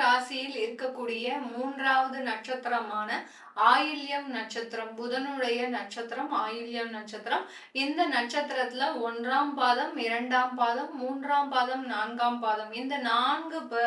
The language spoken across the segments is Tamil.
ராசியில் இருக்கக்கூடிய மூன்றாவது நட்சத்திரமான ஆயில்யம் நட்சத்திரம், புதனுடைய நட்சத்திரம் ஆயில்யம் நட்சத்திரம். இந்த நட்சத்திரத்துல 1ஆம் பாதம், 2ஆம் பாதம், 3ஆம் பாதம், 4ஆம் பாதம், இந்த 4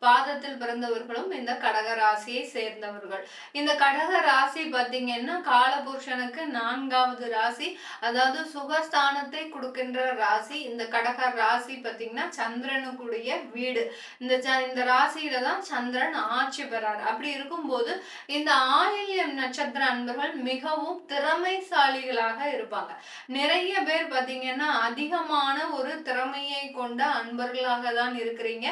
பாதத்தில் பிறந்தவர்களும் இந்த கடக ராசியை சேர்ந்தவர்கள். இந்த கடக ராசி பார்த்தீங்கன்னா காலபுருஷனுக்கு 4வது ராசி, அதாவது சுகஸ்தானத்தை கொடுக்கின்ற ராசி. இந்த கடக ராசி பார்த்தீங்கன்னா சந்திரனுக்குடைய வீடு. இந்த ராசியில தான் சந்திரன் ஆட்சி பெறார். அப்படி இருக்கும்போது இந்த ஆயில்யம் நட்சத்திர அன்பர்கள் மிகவும் திறமைசாலிகளாக இருப்பாங்க. நிறைய பேர் பார்த்தீங்கன்னா அதிகமான ஒரு திறமையை கொண்ட அன்பர்களாக தான் இருக்கிறீங்க.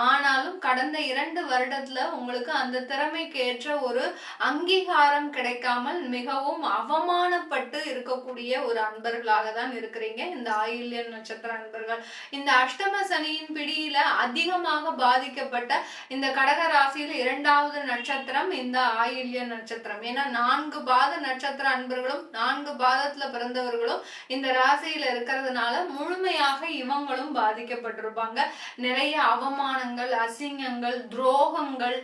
ஆனாலும் கடந்த 2 வருடத்துல உங்களுக்கு அந்த திறமைக்கு ஏற்ற ஒரு அங்கீகாரம் கிடைக்காமல் மிகவும் அவமானப்பட்டு இருக்கக்கூடிய ஒரு அன்பர்களாக தான் இருக்கிறீங்க இந்த ஆயில்யம் நட்சத்திர அன்பர்கள். இந்த அஷ்டம சனியின் பிடியில அதிகமாக பாதிக்கப்பட்ட இந்த கடக ராசியில் 2வது நட்சத்திரம் இந்த ஆயில்ய நட்சத்திரம். ஏன்னா 4 பாத நட்சத்திர அன்பர்களும் 4 பாதத்துல பிறந்தவர்களும் இந்த ராசியில இருக்கிறதுனால முழுமையாக இவங்களும் பாதிக்கப்பட்டிருப்பாங்க. நிறைய அவமானங்கள், அசிங்கங்கள், துரோகங்கள்,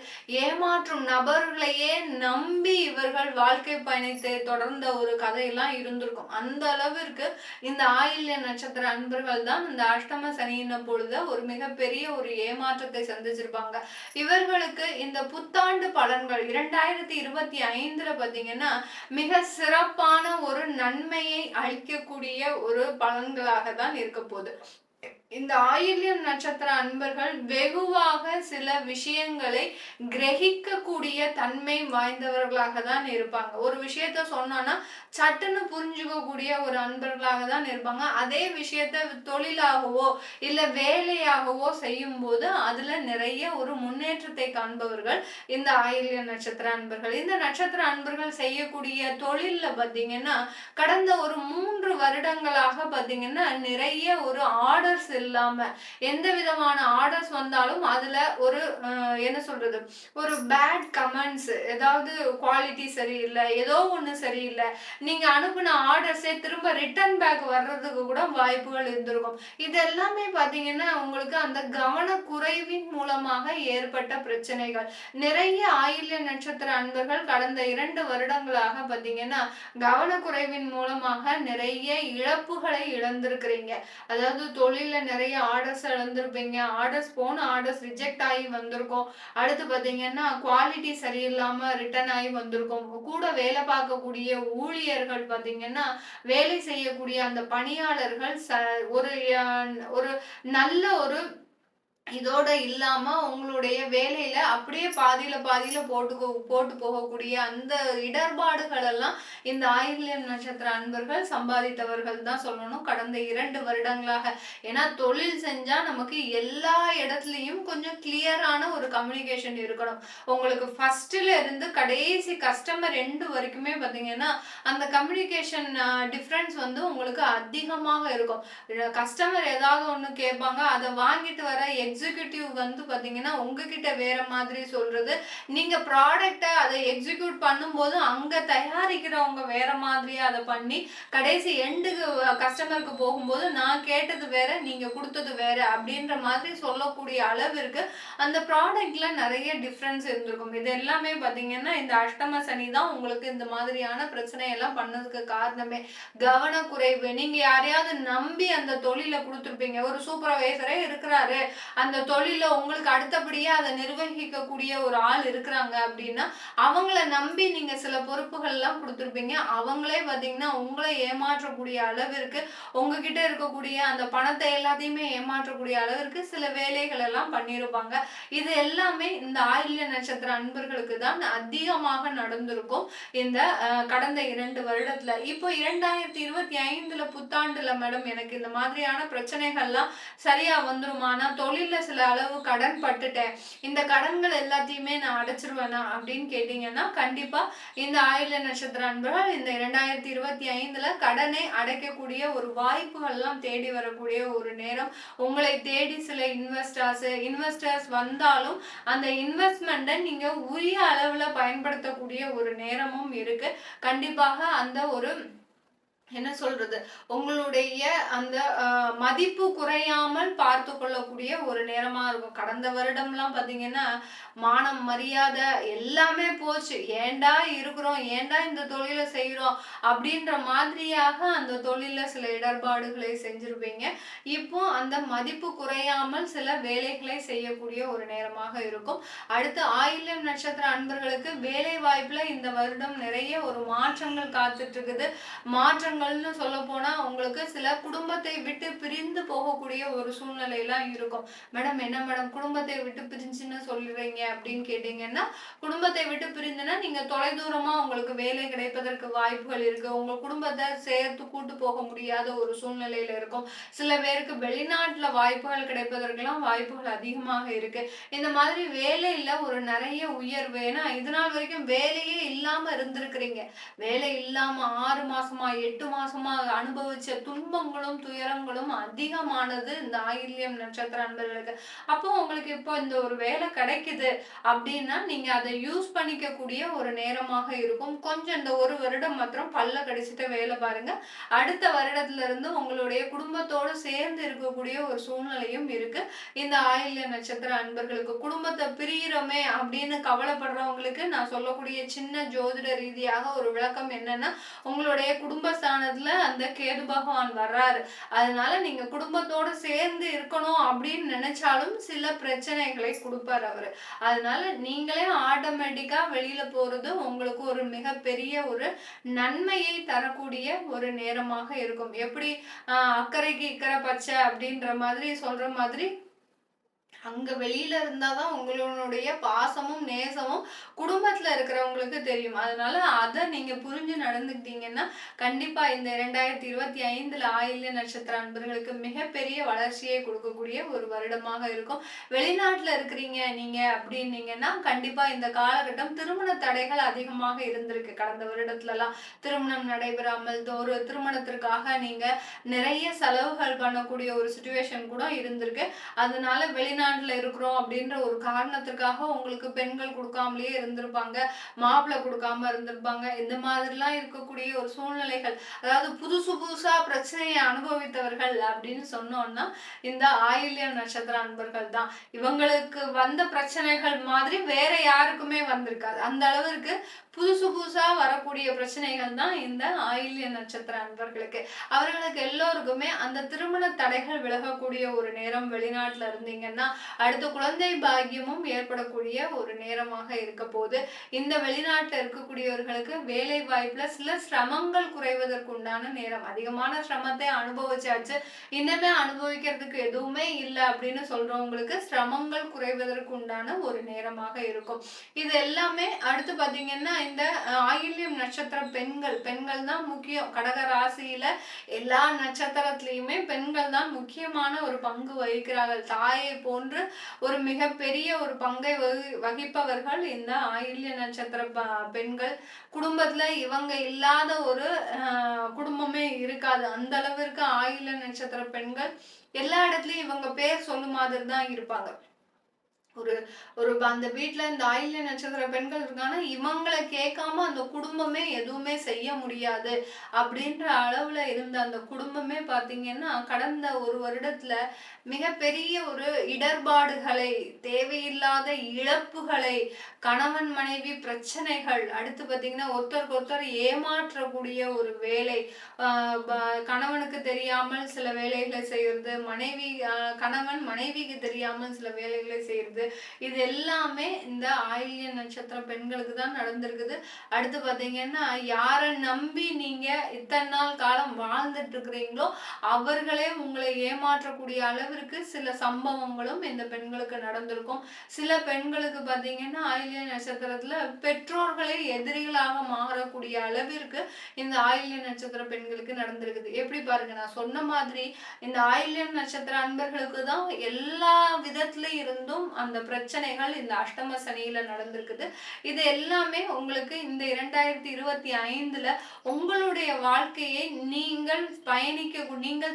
ஏமாற்றும் நபர்களையே நம்பி இவர்கள் வாழ்க்கை பயணத்தை தொடர்ந்த ஒரு கதையெல்லாம் இருந்திருக்கும். அந்த அளவிற்கு இந்த ஆயில்ய நட்சத்திர அன்பர்கள் தான் இந்த அஷ்டம சனியின பொழுது ஒரு மிகப்பெரிய ஒரு ஏமாற்றத்தை சந்திச்சிருப்பாங்க. இவர்களுக்கு இந்த புத்தாண்டு பலன்கள் 2025ல பார்த்தீங்கன்னா மிக சிறப்பான ஒரு நன்மையை அளிக்கக்கூடிய ஒரு பலன்களாக தான் இருக்க போகுது. இந்த ஆயில்யம் நட்சத்திர அன்பர்கள் வெகுவாக சில விஷயங்களை கிரகிக்கக்கூடிய தன்மை வாய்ந்தவர்களாக தான் இருப்பாங்க. ஒரு விஷயத்த சொன்னான்னா சட்டுன்னு புரிஞ்சுக்கக்கூடிய ஒரு அன்பர்களாக தான் இருப்பாங்க. அதே விஷயத்த தொழிலாகவோ இல்ல வேலையாகவோ செய்யும் போது அதுல நிறைய ஒரு முன்னேற்றத்தை காண்பவர்கள் இந்த ஆயில்ய நட்சத்திர அன்பர்கள். இந்த நட்சத்திர அன்பர்கள் செய்யக்கூடிய தொழில்ல பார்த்தீங்கன்னா கடந்த ஒரு 3 வருடங்களாக பார்த்தீங்கன்னா நிறைய ஒரு ஆர்டர்ஸ் இல்லாம எந்த விதமான ஆர்டர்ஸ் வந்தாலும் அதுல ஒரு என்ன சொல்றது, ஒரு பேட் கமெண்ட்ஸ், ஏதாவது குவாலிட்டி சரியில்லை, ஏதோ ஒண்ணு சரியில்லை, நீங்க அனுப்பின ஆர்டர்ஸே திரும்ப ரிட்டர்ன் பேக் வர்றதுக்கு கூட வாய்ப்புகள் இருந்திருக்கும். இது எல்லாமே பாத்தீங்கன்னா உங்களுக்கு அந்த கவனக்குறைவின் மூலமாக ஏற்பட்ட பிரச்சனைகள். நிறைய ஆயில்ய நட்சத்திர அன்பர்கள் கடந்த 2 வருடங்களாக பாத்தீங்கன்னா கவனக்குறைவின் மூலமாக நிறைய இழப்புகளை இழந்திருக்கிறீங்க. அதாவது தொழில நிறைய ஆர்டர்ஸ் இழந்திருப்பீங்க. போன ஆர்டர்ஸ் ரிஜெக்ட் ஆகி வந்திருக்கும். அடுத்து பாத்தீங்கன்னா குவாலிட்டி சரியில்லாம ரிட்டர்ன் ஆகி வந்திருக்கும். கூட வேலை பார்க்கக்கூடிய ஊழியர்கள் பாத்தீங்கன்னா வேலை செய்யக்கூடிய அந்த பணியாளர்கள் ஒரு நல்ல ஒரு இதோட இல்லாம உங்களுடைய வேலையில அப்படியே பாதியில போட்டு போகக்கூடிய அந்த இடர்பாடுகள் எல்லாம் இந்த ஆயில்யம் நட்சத்திர அன்பர்கள் சம்பாதித்தவர்கள் தான் சொல்லணும் கடந்த 2 வருடங்களாக. ஏன்னா தொழில் செஞ்சா நமக்கு எல்லா இடத்துலயும் கொஞ்சம் கிளியரான ஒரு கம்யூனிகேஷன் இருக்கணும். உங்களுக்கு ஃபர்ஸ்ட்ல இருந்து கடைசி கஸ்டமர் எண்டு வரைக்குமே பாத்தீங்கன்னா அந்த கம்யூனிகேஷன் டிஃபரன்ஸ் வந்து உங்களுக்கு அதிகமாக இருக்கும். கஸ்டமர் ஏதாவது ஒண்ணு கேட்பாங்க, அதை வாங்கிட்டு வர எக்ஸிக்யூட்டிவ் வந்து பாத்தீங்கன்னா உங்ககிட்ட வேற மாதிரி சொல்றது, நீங்க ப்ராடக்டை அதை எக்ஸிக்யூட் பண்ணும்போது அங்க தயாரிக்கிறவங்க வேற மாதிரியா அதை பண்ணி கடைசி எண்டுக்கு கஸ்டமருக்கு போகும்போது நான் கேட்டது வேற நீங்க கொடுத்தது வேற அப்படின்ற மாதிரி சொல்லக்கூடிய அளவிற்கு அந்த ப்ராடக்ட்ல நிறைய டிஃப்ரென்ஸ் இருந்திருக்கும். இது எல்லாமே பாத்தீங்கன்னா இந்த அஷ்டம சனி தான் உங்களுக்கு இந்த மாதிரியான பிரச்சனை எல்லாம் பண்ணதுக்கு காரணமே. கவனக்குறைவு. நீங்க யாரையாவது நம்பி அந்த தொழிலை கொடுத்துருப்பீங்க. ஒரு சூப்பர்வைசரே இருக்கிறாரு, அந்த தொழில உங்களுக்கு அடுத்தபடியா அதை நிர்வகிக்கக்கூடிய ஒரு ஆள் இருக்கிறாங்க அப்படின்னா அவங்கள நம்பி நீங்க சில பொறுப்புகள் எல்லாம் கொடுத்துருப்பீங்க. அவங்களே பாத்தீங்கன்னா உங்களை ஏமாற்றக்கூடிய அளவிற்கு உங்ககிட்ட இருக்கக்கூடிய அந்த பணத்தை எல்லாத்தையுமே ஏமாற்றக்கூடிய அளவிற்கு சில வேலைகள் எல்லாம் பண்ணியிருப்பாங்க. இது எல்லாமே இந்த ஆயில்ய நட்சத்திர அன்பர்களுக்கு தான் அதிகமாக நடந்திருக்கும் இந்த கடந்த 2 வருடத்துல. இப்போ 2025ல புத்தாண்டுல மேடம் எனக்கு இந்த மாதிரியான பிரச்சனைகள்லாம் சரியா வந்துருமானா, தொழில சில அளவு கடன் பட்டுட்டேன், இந்த கடன்கள் எல்லாத்தையுமே நான் அடைச்சிருவேனா அப்படின்னு கேட்டீங்கன்னா கண்டிப்பா இந்த ஆயில்ய நட்சத்திர அன்பர்கள் இந்த 2025ல கடனை அடைக்கக்கூடிய ஒரு வாய்ப்புகள் எல்லாம் தேடி வரக்கூடிய ஒரு நேரம். உங்களை தேடி சில இன்வெஸ்டர்ஸ் வந்தாலும் அந்த இன்வெஸ்ட்மெண்ட்டை நீங்க உரிய அளவுல பயன்படுத்தக்கூடிய ஒரு நேரமும் இருக்கு. கண்டிப்பாக அந்த ஒரு என்ன சொல்றது, உங்களுடைய அந்த மதிப்பு குறையாமல் பார்த்து கொள்ளக்கூடிய ஒரு நேரமா இருக்கும். கடந்த வருடம்லாம் பார்த்தீங்கன்னா, மானம், மரியாதை எல்லாமே போச்சு. ஏன்டா இருக்கிறோம்? ஏன்டா இந்த தொழில செய்றோம்? அப்படின்ற மாதிரியாக அந்த தொழில்ல சில இடர்பாடுகளை செஞ்சிருப்பீங்க. இப்போ அந்த மதிப்பு குறையாமல் சில வேலைகளை செய்யக்கூடிய ஒரு நேரமாக இருக்கும். அடுத்து ஆயில்யம் நட்சத்திர அன்பர்களுக்கு வேலை வாய்ப்புல இந்த வருடம் நிறைய ஒரு மாற்றங்கள் காத்துட்டு இருக்குது. மாற்றங்கள்னு சொல்ல போனா உங்களுக்கு சில குடும்பத்தை விட்டு பிரிந்து போகக்கூடிய ஒரு சூழ்நிலையெல்லாம் இருக்கும். மேடம் என்ன மேடம் குடும்பத்தை விட்டு பிரிஞ்சுன்னு சொல்றீங்க அப்படின்னு கேட்டீங்கன்னா, குடும்பத்தை விட்டு பிரிந்துன்னா நீங்க தொலைதூரமா உங்களுக்கு வேலை கிடைப்பதற்கு வாய்ப்புகள் இருக்கு. உங்க குடும்பத்தை சேர்த்து கூட்டு போக முடியாத ஒரு சூழ்நிலையில இருக்கும். சில பேருக்கு வெளிநாட்டுல வாய்ப்புகள் கிடைப்பதற்கெல்லாம் வாய்ப்புகள் அதிகமாக இருக்கு. இந்த மாதிரி வேலையில ஒரு நிறைய உயர்வு. ஏன்னா இது நாள் வரைக்கும் வேலையே இல்லாம இருந்திருக்கிறீங்க. வேலை இல்லாம 6 மாசமா 8 மாசமா அனுபவிச்ச துன்பங்களும் துயரங்களும் அதிகமானது இந்த ஆயில்யம் நட்சத்திர அன்பர்களுக்கு. அப்போ உங்களுக்கு இப்போ இந்த ஒரு வேலை கிடைக்குது அப்படின்னா நீங்க அதை யூஸ் பண்ணிக்க கூடிய ஒரு நேரமாக இருக்கும். கொஞ்சம் இந்த ஒரு வருடம் மாத்திரம் பல்ல கடிச்சிட்டு வேலை பாருங்க. அடுத்த வருடத்துல இருந்து உங்களுடைய குடும்பத்தோடு சேர்ந்து இருக்கக்கூடிய ஒரு சூழ்நிலையும் இருக்கு. இந்த ஆயில்ய நட்சத்திர அன்பர்களுக்கு குடும்பத்தை பிரியிறோமே அப்படின்னு கவலைப்படுறவங்களுக்கு நான் சொல்லக்கூடிய சின்ன ஜோதிட ரீதியாக ஒரு விளக்கம் என்னன்னா, உங்களுடைய குடும்பஸ்தானத்துல அந்த கேது பகவான் வர்றாரு. அதனால நீங்க குடும்பத்தோட சேர்ந்து இருக்கணும் அப்படின்னு நினைச்சாலும் சில பிரச்சனைகளை கொடுப்பாரு அவரு. அதனால நீங்களே ஆட்டோமேட்டிக்கா வெளியில போறது உங்களுக்கு ஒரு மிகப்பெரிய ஒரு நன்மையை தரக்கூடிய ஒரு நேரமாக இருக்கும். எப்படி அக்கறைக்கு இக்கரை பச்சை அப்படின்ற மாதிரி சொல்ற மாதிரி அங்க வெளியில இருந்தாதான் உங்களுடைய பாசமும் நேசமும் குடும்பத்துல இருக்கிறவங்களுக்கு தெரியும். அதனால அதை நீங்க புரிஞ்சு நடந்துக்கிட்டீங்கன்னா கண்டிப்பா இந்த 2025 ஆயில்ய நட்சத்திர அன்பர்களுக்கு மிகப்பெரிய வளர்ச்சியை கொடுக்கக்கூடிய ஒரு வருடமாக இருக்கும். வெளிநாட்டுல இருக்கிறீங்க நீங்க அப்படின்னீங்கன்னா கண்டிப்பா இந்த காலகட்டம் திருமண தடைகள் அதிகமாக இருந்திருக்கு. கடந்த வருடத்துல எல்லாம் திருமணம் நடைபெறாமல் ஒரு திருமணத்திற்காக நீங்க நிறைய செலவுகள் பண்ணக்கூடிய ஒரு சுச்சுவேஷன் கூட இருந்திருக்கு. அதனால வெளிநாட்டுல இருக்கிறோம் அப்படின்ற ஒரு காரணத்துக்காக உங்களுக்கு பெண்கள் கொடுக்காமலேயே இருந்திருப்பாங்க, மாப்பிள்ளை கொடுக்காம இருந்திருப்பாங்க. இந்த மாதிரிலாம் இருக்கக்கூடிய ஒரு சூழ்நிலைகள், அதாவது புதுசா பிரச்சனையை அனுபவித்தவர்கள் அப்படின்னு சொன்னோம்னா இந்த ஆயில்ய நட்சத்திர அன்பர்கள் தான். இவங்களுக்கு வந்த பிரச்சனைகள் மாதிரி வேற யாருக்குமே வந்திருக்காது. அந்த அளவிற்கு புதுசா வரக்கூடிய பிரச்சனைகள் தான் இந்த ஆயில்ய நட்சத்திர அன்பர்களுக்கு. அவர்களுக்கு எல்லோருக்குமே அந்த திருமண தடைகள் விலகக்கூடிய ஒரு நேரம். வெளிநாட்டுல இருந்தீங்கன்னா அடுத்த குழந்தை பாக்கியமும் ஏற்படக்கூடிய ஒரு நேரமாக இருக்க போது. இந்த வெளிநாட்டுல இருக்கக்கூடியவர்களுக்கு வேலை வாய்ப்புல சில சிரமங்கள் குறைவதற்கு உண்டான நேரம். அதிகமான சிரமத்தை அனுபவிச்சாச்சு, இன்னமே அனுபவிக்கிறதுக்கு எதுவுமே இல்லை அப்படின்னு சொல்றவங்களுக்கு சிரமங்கள் குறைவதற்கு உண்டான ஒரு நேரமாக இருக்கும். இது எல்லாமே அடுத்து பாத்தீங்கன்னா இந்த ஆயில்யம் நட்சத்திர பெண்கள் தான் முக்கியம். கடக ராசியில எல்லா நட்சத்திரத்திலையுமே பெண்கள் தான் முக்கியமான ஒரு பங்கு வகிக்கிறார்கள். தாயை போன்று ஒரு மிகப்பெரிய ஒரு பங்கை வகிப்பவர்கள் இந்த ஆயில்ய நட்சத்திர பெண்கள். குடும்பத்துல இவங்க இல்லாத ஒரு குடும்பமே இருக்காது. அந்த அளவிற்கு ஆயில்ய நட்சத்திர பெண்கள் எல்லா இடத்துலயும் இவங்க பேர் சொல்லும் மாதிரி தான் இருப்பாங்க. ஒரு ஒரு அந்த வீட்டுல இந்த ஆயில்ய நட்சத்திர பெண்கள் இருக்காங்கன்னா இவங்களை கேட்காம அந்த குடும்பமே எதுவுமே செய்ய முடியாது அப்படின்ற அளவுல இருந்த அந்த குடும்பமே பாத்தீங்கன்னா கடந்த ஒரு வருடத்துல மிகப்பெரிய ஒரு இடர்பாடுகளை, தேவையில்லாத இழப்புகளை, கணவன் மனைவி பிரச்சனைகள், அடுத்து பாத்தீங்கன்னா ஒருத்தருக்கு ஒருத்தர் ஏமாற்றக்கூடிய ஒரு வேலை, கணவனுக்கு தெரியாமல் சில வேலைகளை செய்யறது, கணவன் மனைவிக்கு தெரியாமல் சில வேலைகளை செய்யறது, இது எல்லாமே இந்த ஆயில்ய நட்சத்திர பெண்களுக்கு தான் நடந்திருக்குது. அடுத்து பாத்தீங்கன்னா யாரை நம்பி நீங்க இத்தனை நாள் காலம் வாழ்ந்துட்டு இருக்கிறீங்களோ அவர்களே உங்களை ஏமாற்றக்கூடிய அளவிற்கு சில சம்பவங்களும் இந்த பெண்களுக்கு நடந்திருக்கும். சில பெண்களுக்கு பாத்தீங்கன்னா ஆயில்ய நட்சத்திரத்துல பெற்றோர்களே எதிரிகளாக மாறக்கூடிய அளவிற்கு இந்த ஆயில்ய நட்சத்திர பெண்களுக்கு நடந்திருக்குது. எப்படி பாருங்க, நான் சொன்ன மாதிரி இந்த ஆயில்யம் நட்சத்திர அன்பர்களுக்கு தான் எல்லா விதத்துல இருந்தும் அந்த அந்த பிரச்சனைகள் இந்த அஷ்டம சனியில நடந்திருக்குது. இது எல்லாமே உங்களுக்கு இந்த 2025ல உங்களுடைய வாழ்க்கையை நீங்கள்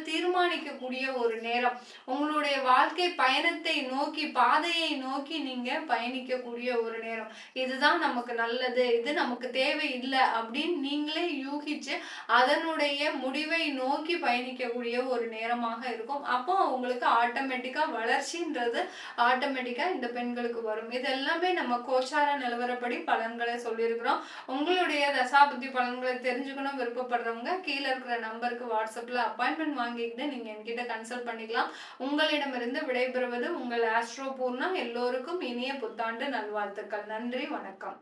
தீர்மானிக்கக்கூடிய ஒரு நேரம். உங்களுடைய வாழ்க்கை பயணத்தை நோக்கி, பாதையை நோக்கி நீங்க பயணிக்கக்கூடிய ஒரு நேரம். இதுதான் நமக்கு நல்லது, இது நமக்கு தேவையில்லை அப்படின்னு நீங்களே யூகிச்சு அதனுடைய முடிவை நோக்கி பயணிக்கக்கூடிய ஒரு நேரமாக இருக்கும். அப்போ உங்களுக்கு ஆட்டோமேட்டிக்கா வளர்ச்சின்றது ஆட்டோமேட்டிக்கா இந்த பெண்களுக்கு வரும். இது எல்லாமே நம்ம கோச்சார நிலவரப்படி பலன்களை சொல்லியிருக்கிறோம். உங்களுடைய தசாபுத்தி பலன்களை தெரிஞ்சுக்கணும் விருப்பப்படுறவங்க கீழே இருக்கிற நம்பருக்கு வாட்ஸ்அப்ல அப்பாயின்மெண்ட் வாங்கிக்கிட்டு நீங்க என்கிட்ட கன்சல்ட் பண்ணிக்கலாம். உங்களிடமிருந்து விடைபெறுவது உங்கள் ஆஸ்ட்ரோ பூர்ணா. எல்லோருக்கும் இனிய புத்தாண்டு நல்வாழ்த்துக்கள். நன்றி, வணக்கம்.